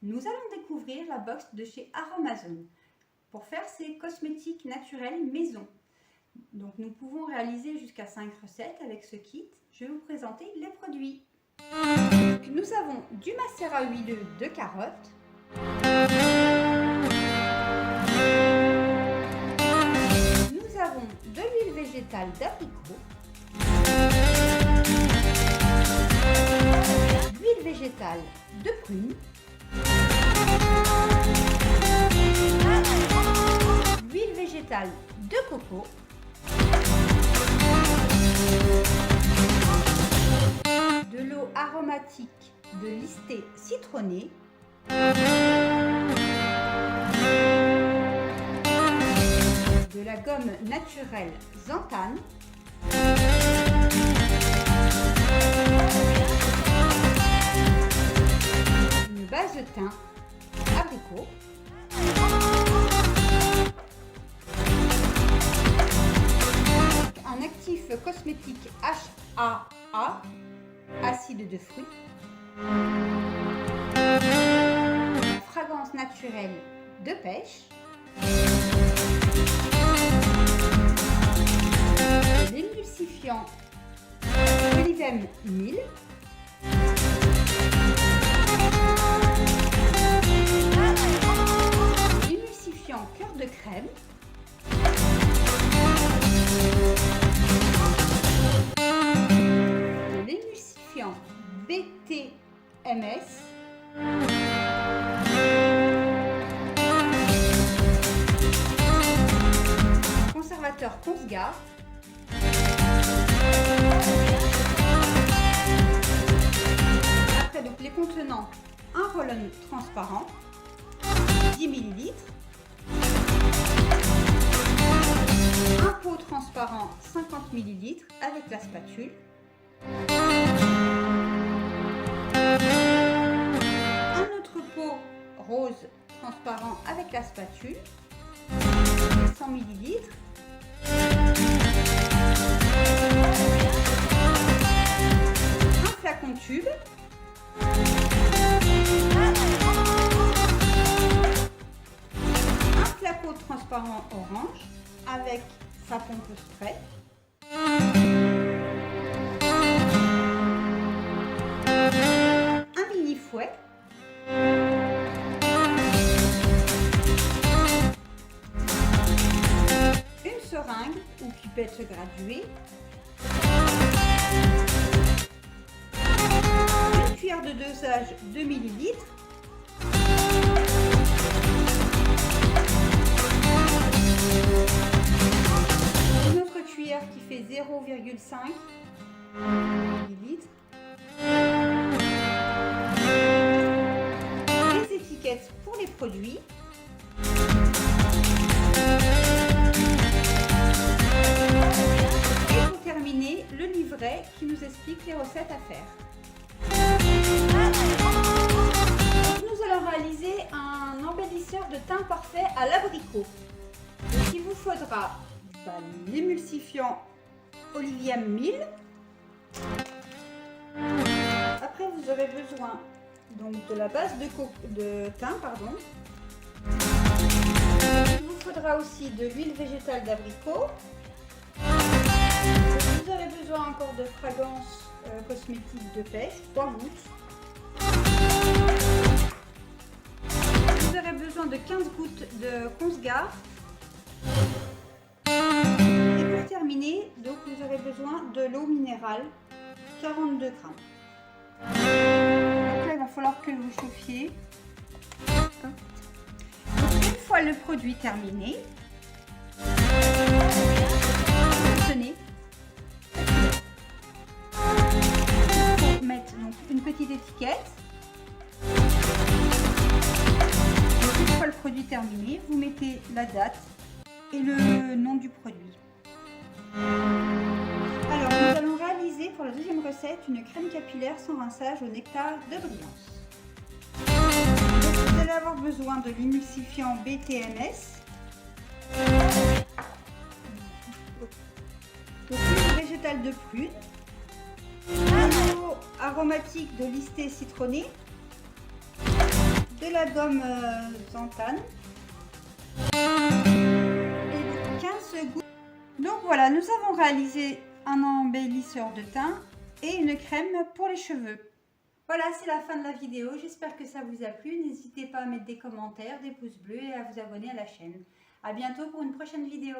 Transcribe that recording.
Nous allons découvrir la box de chez Aromazone pour faire ces cosmétiques naturels maison. Donc nous pouvons réaliser jusqu'à 5 recettes avec ce kit. Je vais vous présenter les produits. Donc, nous avons du macérat huileux de carottes, nous avons de l'huile végétale d'abricot, l'huile végétale de prune, l'huile végétale de coco, de l'eau aromatique de lysté citronné, de la gomme naturelle Xanthane, une base de thym abricot, un actif cosmétique HAA, acide de fruits, fragrance naturelle de pêche, l'émulsifiant Olivem 1000, l'émulsifiant cœur de crème, l'émulsifiant BTMS, conservateur Consgar, après donc les contenants, un roll-on transparent 10 ml, un pot transparent 50 ml avec la spatule, un autre pot rose transparent avec la spatule, 100 ml, un flacon tube, un flacon transparent orange avec sa pompe spray, un mini fouet, une seringue ou pipette graduée, une cuillère de dosage 2 ml, une autre cuillère qui fait 0,5 ml, les étiquettes pour les produits, et pour terminer le livret qui nous explique les recettes à faire. Nous allons réaliser un embellisseur de teint parfait à l'abricot. Il vous faudra l'émulsifiant Olivem 1000. Après vous aurez besoin donc de la base de thym. Il vous faudra aussi de l'huile végétale d'abricot. Vous aurez besoin encore de fragrance cosmétique de pêche, 3 gouttes. Vous aurez besoin de 15 gouttes de Consgar. Et pour terminer, donc vous aurez besoin de l'eau minérale, 42 grammes. Donc là, il va falloir que vous chauffiez. Donc, une fois le produit terminé, tenez. Il faut mettre donc une petite étiquette. Donc, une fois le produit terminé, vous mettez la date et le nom du produit. Alors, nous allons réaliser pour la deuxième recette une crème capillaire sans rinçage au nectar de brillance. Donc, vous allez avoir besoin de l'émulsifiant BTMS, l'huile végétale de prune, un eau aromatique de lysté citronné, de la gomme Xanthane et 15 gouttes. Donc voilà, nous avons réalisé un embellisseur de teint et une crème pour les cheveux. Voilà, c'est la fin de la vidéo. J'espère que ça vous a plu. N'hésitez pas à mettre des commentaires, des pouces bleus et à vous abonner à la chaîne. À bientôt pour une prochaine vidéo.